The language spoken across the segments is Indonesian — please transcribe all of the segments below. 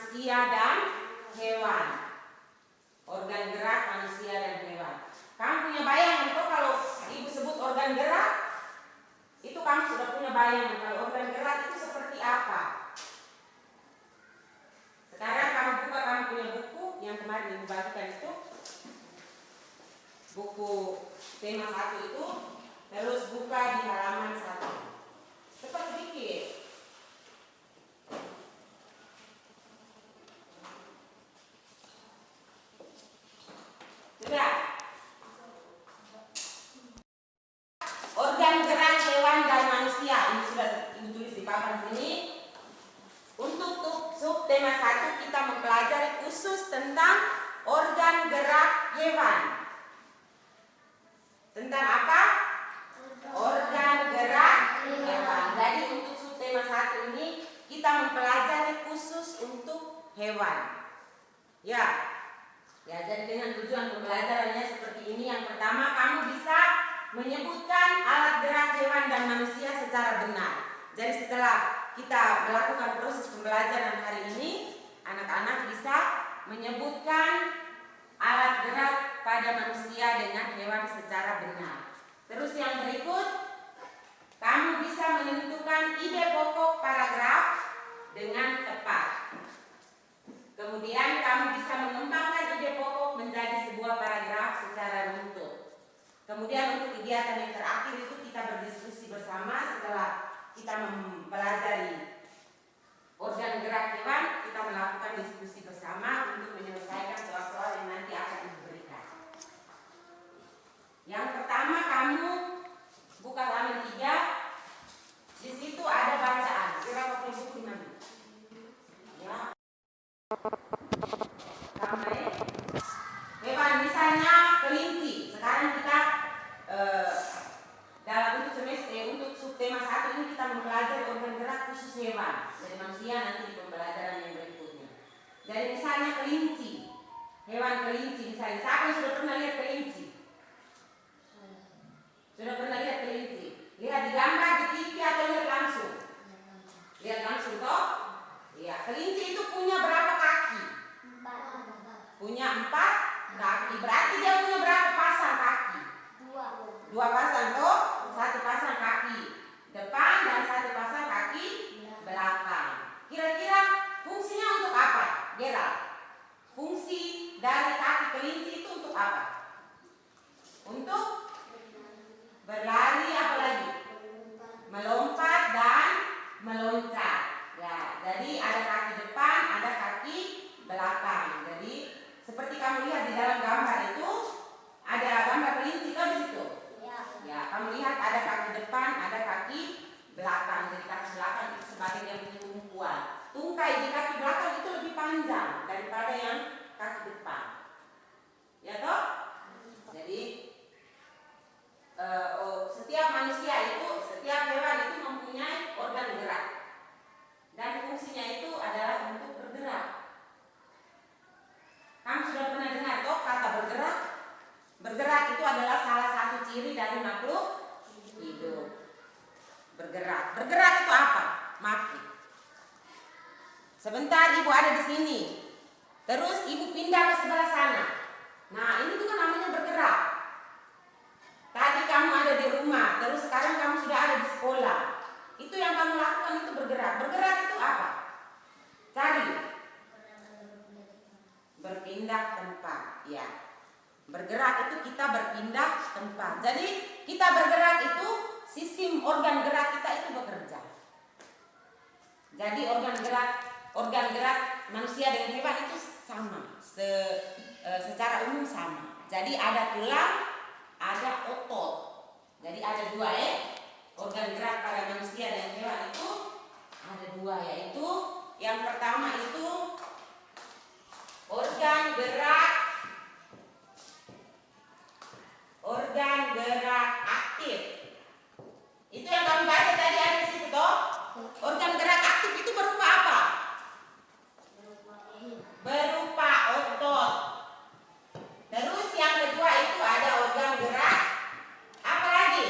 manusia dan hewan. Organ gerak manusia dan hewan. Kamu punya bayangan kok kalau ibu sebut organ gerak? Itu kamu sudah punya bayangan kalau organ gerak itu seperti apa. Sekarang kamu buka, kamu punya buku yang kemarin ibu bagikan itu, buku tema 1 itu, terus buka di halaman 1. Cepat sedikit. Sudah. Organ gerak hewan dan manusia. Ini sudah ibu tulis di papan sini. Untuk subtema 1 kita mempelajari khusus tentang organ gerak hewan. Tentang apa? Organ gerak hewan. Jadi untuk subtema 1 ini kita mempelajari khusus untuk hewan. Ya. Ya, jadi dengan tujuan pembelajarannya seperti ini. Yang pertama, kamu bisa menyebutkan alat gerak hewan dan manusia secara benar. Jadi setelah kita melakukan proses pembelajaran hari ini, anak-anak bisa menyebutkan alat gerak pada manusia dengan hewan secara benar. Terus yang berikut, kamu bisa menentukan ide pokok paragraf dengan tepat. Kemudian kamu bisa mengembangkan ide pokok menjadi sebuah paragraf secara runtut. Kemudian untuk kegiatan yang terakhir itu kita berdiskusi bersama setelah kita mempelajari organ gerak hewan, kita melakukan diskusi bersama untuk menyelesaikan soal-soal yang nanti akan diberikan. Yang pertama, kamu buka halaman 3. Di situ ada bacaan. Kira pakai buku nanti. Ya. Hewan misalnya kelinci. Sekarang kita dalam untuk semester untuk subtema 1 ini kita mempelajari organ gerak khusus hewan. Dari manusia nanti di pembelajaran yang berikutnya. Jadi misalnya kelinci. Hewan kelinci misalnya. Siapa yang sudah pernah lihat kelinci? Sudah pernah lihat kelinci? Lihat di gambar di TV atau lihat langsung? Lihat langsung toh? Iya, kelinci itu punya berapa kaki? 4. Punya 4 kaki. Berarti dia punya berapa pasang kaki? 2 pasang toh? 1 pasang kaki depan dan 1 pasang kaki belakang. Kira-kira fungsinya untuk apa? Gerald, fungsi dari kaki kelinci itu untuk apa? Untuk berlari, apa lagi? Melompat dan meloncat. Ya, jadi ada kaki depan, ada kaki belakang. Jadi seperti kamu lihat di dalam gambar itu ada gambar kelinci kan di situ? Ya, kamu lihat ada kaki depan, ada kaki belakang. Jadi kaki belakang itu sebagai yang punya tumpuan. Tungkai di kaki belakang itu lebih panjang daripada yang kaki depan. Ya toh? Jadi setiap manusia itu, setiap hewan itu mempunyai organ gerak. Dan fungsinya itu adalah untuk bergerak. Kamu sudah pernah dengar toh kata bergerak? Bergerak itu adalah salah satu ciri dari makhluk hidup. Bergerak. Bergerak itu apa? Mati. Sebentar ibu ada di sini. Terus ibu pindah ke sebelah sana. Nah, ini juga namanya bergerak. Tadi kamu ada di rumah, terus sekarang kamu sudah ada di sekolah. Itu yang kamu lakukan itu bergerak. Bergerak itu apa? Cari. Berpindah tempat. Ya. Bergerak itu kita berpindah tempat. Jadi kita bergerak itu sistem organ gerak kita itu bekerja. Jadi organ gerak manusia dan hewan itu sama. Secara umum sama. Jadi ada tulang, ada otot. Jadi ada 2 organ gerak pada manusia dan hewan itu ada 2, yaitu yang pertama itu organ gerak aktif. Itu yang kami baca tadi ada di situ toh. Organ gerak aktif itu berupa apa? Berupa otot. Terus yang kedua itu ada organ gerak apa lagi?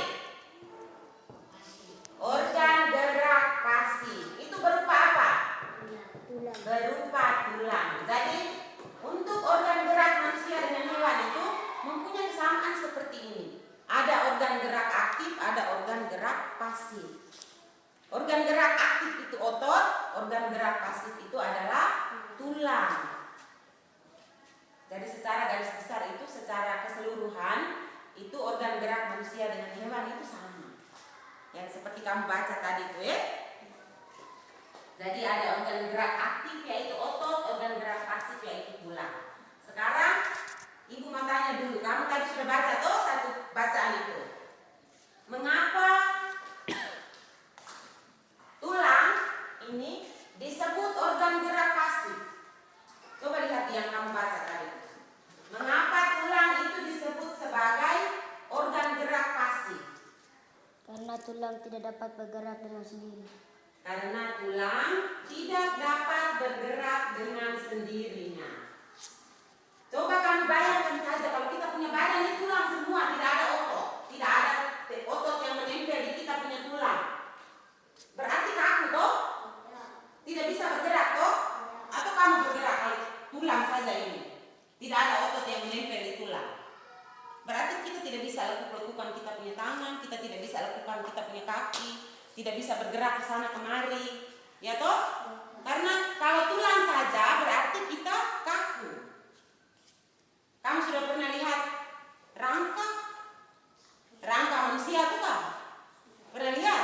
Organ gerak pasif. Itu berupa apa? Berupa tulang. Jadi untuk organ gerak manusia dengan hewan itu mempunyai kesamaan seperti ini. Ada organ gerak aktif, ada organ gerak pasif. Organ gerak aktif itu otot, organ gerak pasif itu adalah tulang. Jadi secara garis besar itu, secara keseluruhan itu organ gerak manusia dengan hewan itu sama. Yang seperti kamu baca tadi itu ya. Jadi ada organ gerak aktif yaitu otot, organ gerak pasif yaitu tulang. Sekarang ibu mau tanya dulu, kamu tadi sudah baca tuh satu bacaan itu. Mengapa tulang ini disebut organ gerak pasif? Coba lihat yang kamu baca tadi. Mengapa tulang itu disebut sebagai organ gerak pasif? Karena tulang tidak dapat bergerak dengan sendiri. Karena tulang tidak dapat bergerak dengan sendirinya. Coba kamu bayangkan saja kalau kita punya badan ini tulang semua, tidak ada otot. Tidak ada otot yang menempel di kita punya tulang. Berarti kamu toh tidak bisa bergerak toh? Atau kamu bergerak kalau tulang saja ini? Tidak ada otot yang menempel di tulang. Berarti kita tidak bisa lakukan kita punya tangan, kita tidak bisa lakukan kita punya kaki, tidak bisa bergerak ke sana kemari, ya toh? Karena kalau tulang saja berarti kita kaku. Kamu sudah pernah lihat rangka? Rangka manusia tuh kan? Pernah lihat?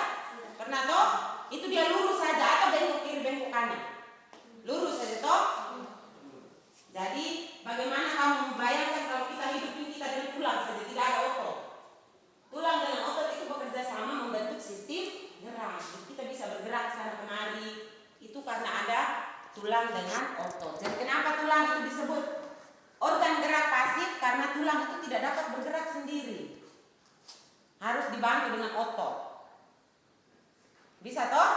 Pernah toh? Itu dia lurus saja atau bengkok kiri bengkok kanan? Lurus saja toh? Jadi bagaimana kamu membayangkan kalau kita hidupin kita dengan tulang saja, tidak ada otot. Tulang dengan otot itu bekerja sama membentuk sistem gerak. Kita bisa bergerak sana kemari. Itu karena ada tulang dengan otot. Jadi kenapa tulang itu disebut organ gerak pasif? Karena tulang itu tidak dapat bergerak sendiri. Harus dibantu dengan otot. Bisa toh?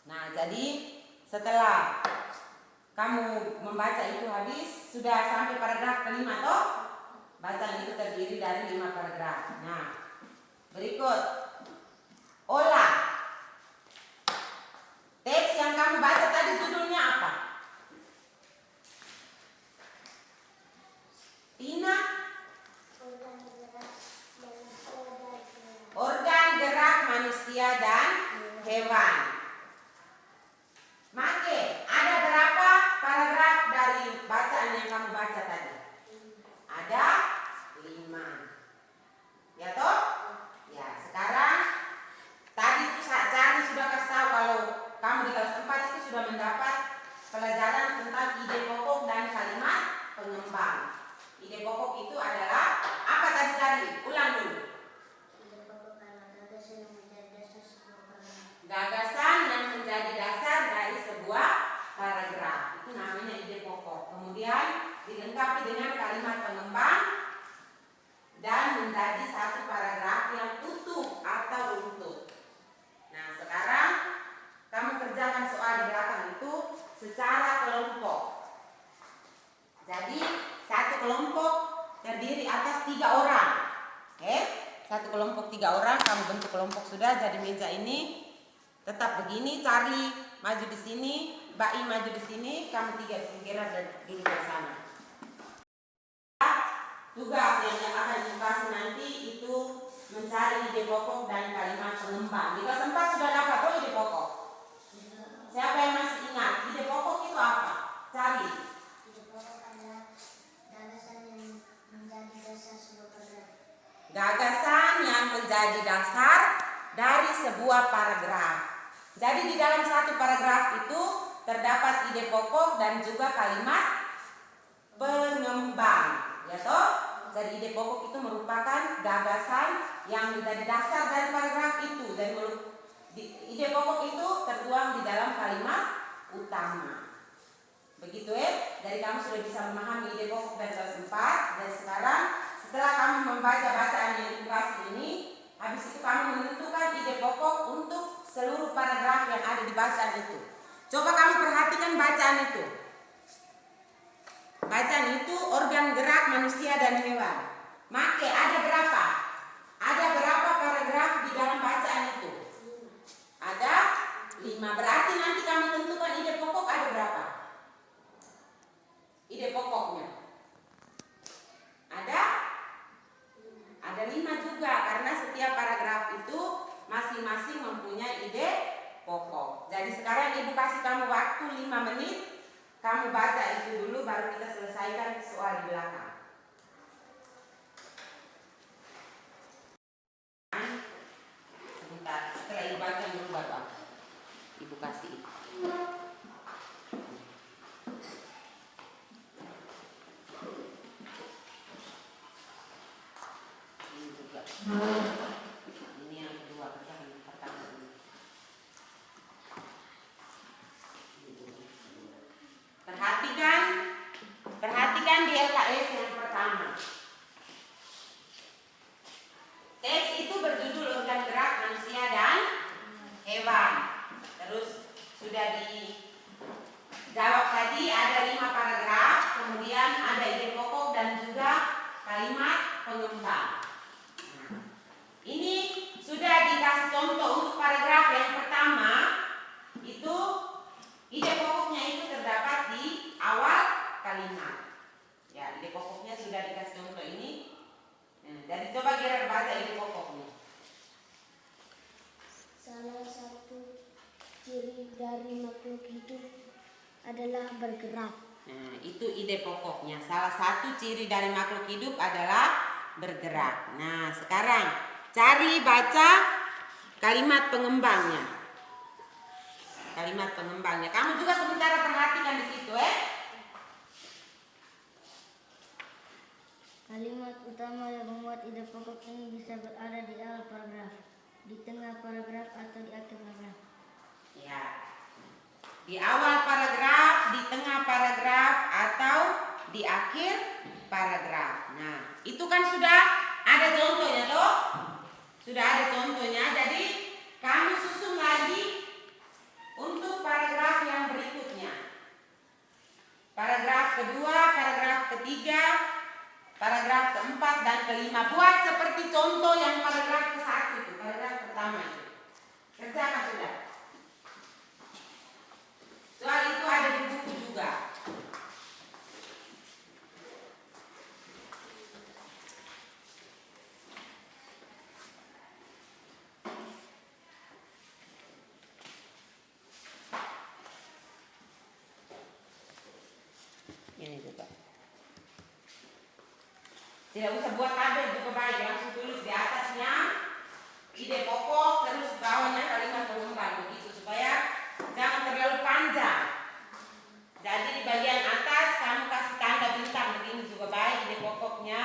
Nah, jadi setelah kamu membaca itu habis, sudah sampai paragraf kelima toh? Bacaan itu terdiri dari 5 paragraf. Nah, berikut. Olah. Teks yang kamu baca tadi judulnya apa? Tina? Organ gerak manusia dan hewan. Make, ada berapa paragraf dari bacaan yang kamu baca tadi? Ada 5. Ya toh? Ya, sekarang tadi itu Charlie sudah kasih tahu kalau kamu di kelas 4 itu sudah mendapat pelajaran tentang ide pokok dan kalimat pengembang. Ide pokok itu adalah apa tadi Charlie? Ulang dulu. Gagasan yang menjadi dasar dari sebuah paragraf. Itu namanya ide pokok. Kemudian dilengkapi dengan kalimat pengembang dan menjadi satu paragraf yang utuh atau runtut. Nah, sekarang kamu kerjakan soal di belakang itu secara kelompok. Jadi satu kelompok terdiri atas 3 orang. Satu kelompok 3 orang, kamu bentuk kelompok sudah. Jadi meja ini tetap begini, Charlie maju di sini, Bai maju di sini, kamu 3 segera duduk di sana. Tugas yang akan dikasih nanti itu mencari ide pokok dan kalimat pengembang. Di kelas 4 sudah dapat ide pokok? Siapa yang masih ingat? Ide pokok itu apa? Cari. Ide pokok adalah gagasan yang menjadi dasar sebuah paragraf. Gagasan yang menjadi dasar dari sebuah paragraf. Jadi di dalam satu paragraf itu terdapat ide pokok dan juga kalimat pengembang. Ya toh? Jadi ide pokok itu merupakan gagasan yang menjadi dasar dari paragraf itu. Dan ide pokok itu tertuang di dalam kalimat utama. Begitu ya? Jadi kamu sudah bisa memahami ide pokok dari kelas 4. Dan sekarang setelah kamu membaca bacaan yang dikasih ini, habis itu kamu menentukan ide pokok untuk seluruh paragraf yang ada di bacaan itu. Coba kamu perhatikan bacaan itu. Bacaan itu organ gerak manusia dan hewan. Make, ada berapa? Ada berapa paragraf di dalam bacaan itu? Ada 5. Berarti nanti kamu tentukan ide pokok ada berapa? ide pokoknya? Ada 5 juga, karena setiap paragraf itu masing-masing mempunyai ide pokok. Jadi sekarang ibu kasih kamu waktu 5 menit, kamu baca itu dulu baru kita selesaikan soal di belakang. Sebentar, setelah ibu baca dulu bapak, ibu kasih itu. Ini juga. Ini yang kedua, kerjakan yang pertama dulu. Perhatikan di LKS yang pertama. Teks itu berjudul organ gerak manusia dan hewan. Terus sudah dijawab tadi ada 5 paragraf, kemudian ada ide pokok dan juga kalimat pengembang. Nah, ini sudah dikasih contoh untuk paragraf yang pertama. Itu ide pokoknya itu terdapat di awal kalimat. Ya, ide pokoknya sudah dikasih contoh ini. Jadi coba kira baca ide pokoknya. Salah satu ciri dari makhluk hidup adalah bergerak. Nah, itu ide pokoknya. Salah satu ciri dari makhluk hidup adalah bergerak. Nah, sekarang cari baca kalimat pengembangnya. Kalimat pengembangnya. Kamu juga sementara perhatikan di situ, Kalimat utama yang membuat ide pokok ini bisa berada di awal paragraf, di tengah paragraf atau di akhir paragraf. Ya. Di awal paragraf, di tengah paragraf atau di akhir paragraf. Nah, itu kan sudah ada contohnya toh? Sudah ada contohnya. Jadi kamu susun lagi untuk paragraf yang berikutnya. Paragraf kedua, paragraf ketiga, paragraf keempat dan kelima. Buat seperti contoh yang paragraf ke-1 itu, paragraf pertama itu. Kerjakan sudah. Soal itu ada di buku juga. Ini juga. Tidak usah buat tabel juga baik, langsung tulis di atasnya ide pokok, terus bawahnya kalimat pengembang begitu supaya jangan terlalu panjang. Jadi di bagian atas kamu kasih tanda bintang begini juga baik ide pokoknya.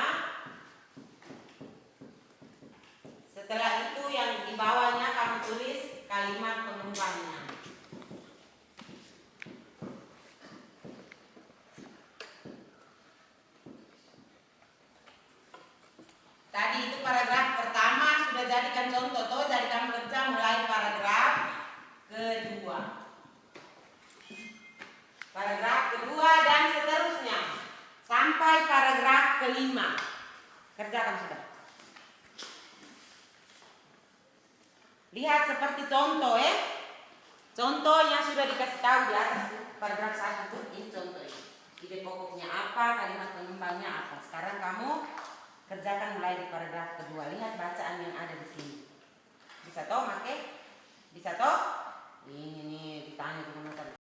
Setelah itu yang di bawahnya kamu tulis kalimat pengembangnya. Tadi itu paragraf pertama sudah jadikan contoh toh, jadi kamu kerja mulai paragraf kedua. Paragraf kedua dan seterusnya sampai paragraf kelima. Kerjakan sudah. Lihat seperti contoh Contoh yang sudah dikasih tahu di atas paragraf 1 itu ini contoh ini. Ide pokoknya apa, kalimat pengembangnya apa. Sekarang kamu kerjakan mulai di paragraf kedua. Lihat bacaan yang ada di sini. Bisa toh make? Bisa toh? Ini nih ditanya teman-teman.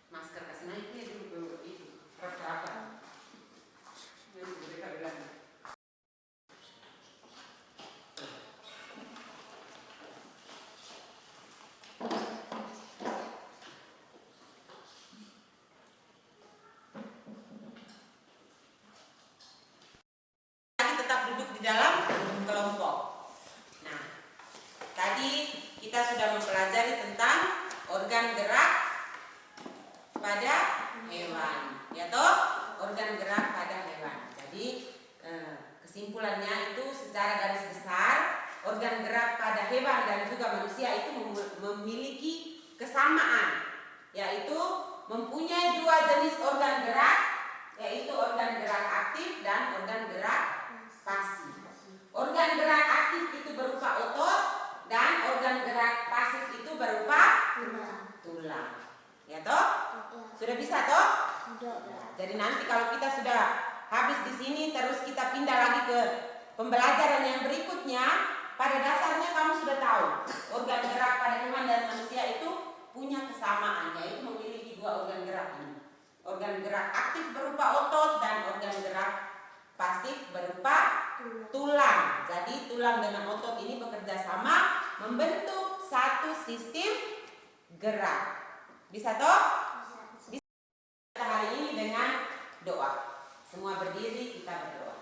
Masker kasih naiknya dulu itu. Berapa? Ini mereka bilang. Tetap duduk di dalam kelompok. Nah, tadi kita sudah mempelajari tentang organ gerak pada hewan, ya toh? Organ gerak pada hewan. Jadi kesimpulannya itu secara garis besar organ gerak pada hewan dan juga manusia itu memiliki kesamaan, yaitu mempunyai 2 jenis organ gerak, yaitu organ gerak aktif dan organ gerak pasif. Jadi nanti kalau kita sudah habis di sini terus kita pindah lagi ke pembelajaran yang berikutnya, pada dasarnya kamu sudah tahu organ gerak pada hewan dan manusia itu punya kesamaan, yaitu memiliki dua organ gerak ini. Organ gerak aktif berupa otot dan organ gerak pasif berupa tulang. Jadi tulang dengan otot ini bekerja sama membentuk satu sistem gerak. Bisa toh? Bisa. Kita hari ini dengan doa. Semua berdiri, kita berdoa.